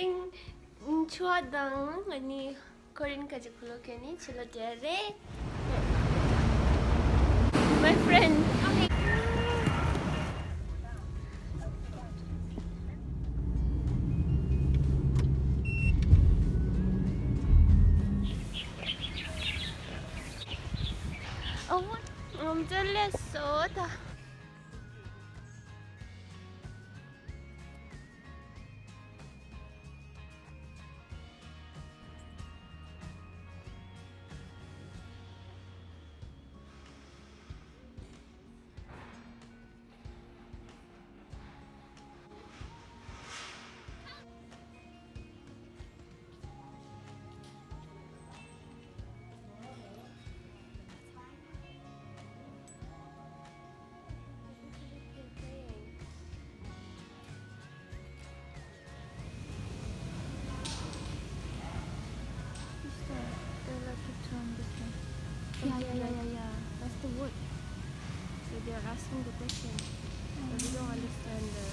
Korean chuadang ani Korean kajikulokeni chilo dere. My friend. Oh, I'm jealous so da. Yeah. That's the wood. So they're asking the question. But we don't understand the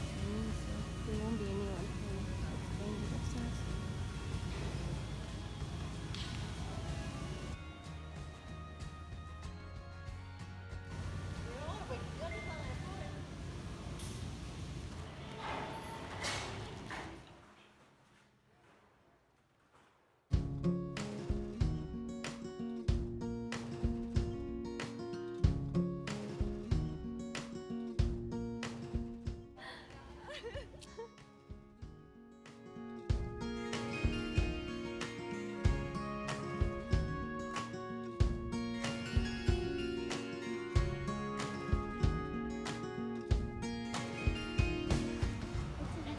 Chinese, so there won't be anyone who explain the questions.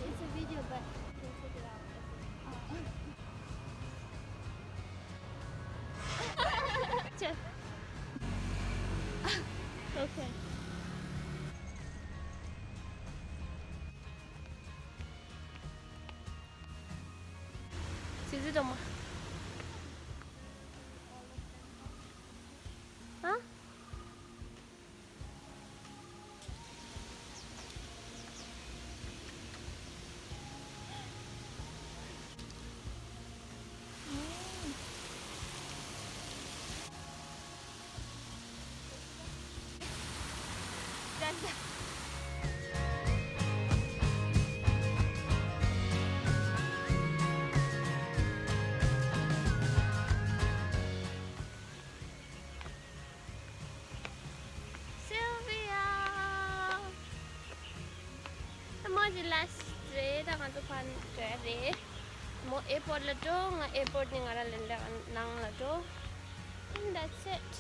It's a video, but you can check it out. Okay. 지지도 마. 어? Sylvia! Emoji last day, tangan tu pan day. Mo airport la tu, airport ni ngara lenda nang la tu. And that's it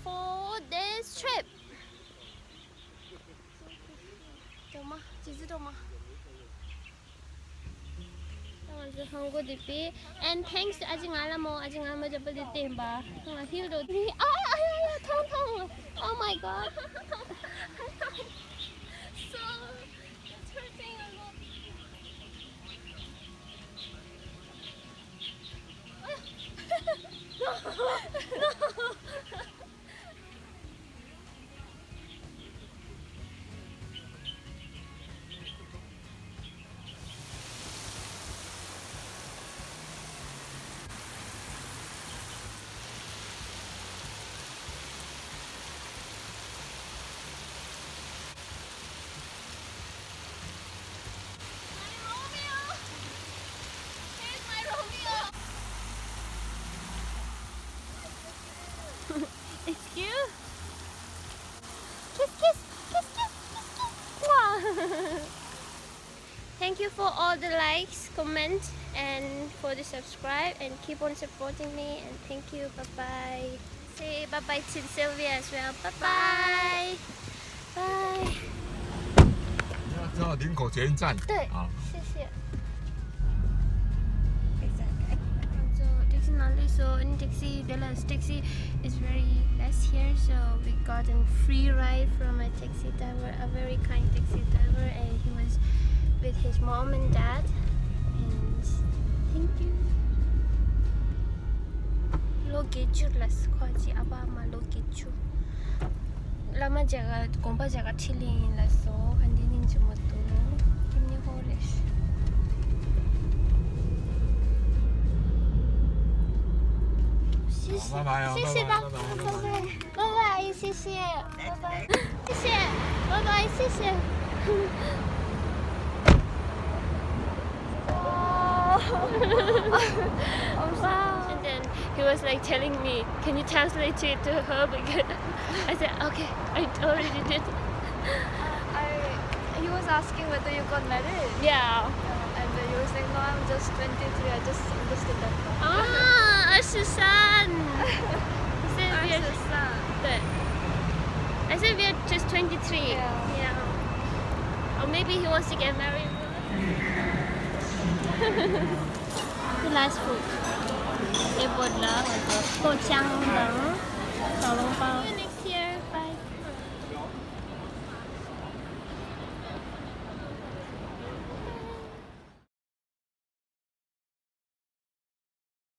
for this trip. Doma, 지지 doma. Tangan tu hanggo dipi. And thanks to Ajing Alamo jabal dite ba. Tangan hill do. Thong. Oh my god. So it's hurting a lot. No. It's you. Kiss. Wow. Thank you for all the likes, comments, and for the subscribe, and keep on supporting me. And thank you. Bye. Say bye to Sylvia as well. Bye. 到林口捷运站。对，啊，谢谢。So taxi only. So in taxi, the last taxi is very less here. So we got a free ride from a taxi driver, a very kind taxi driver, and he was with his mom and dad. And thank you. Lo get you las kwaji abama lo get you. Lama jaga kompa jaga chilling la so kandi ning jumoto. Kimni horish. 拜拜哦，谢谢吧，拜拜拜拜拜拜，拜拜，谢谢，拜拜，谢谢，拜拜，谢谢。Wow. And then he was like telling me, can you translate it to her? Because I said, okay, I already did. He was asking whether you got married. Yeah. And you were saying, no, I'm just 23. I just understood that. Ah, 23. He said we are. 23. 对. I said we are just 23. Yeah. Or maybe he wants to get married. The last food. They bought cô trăng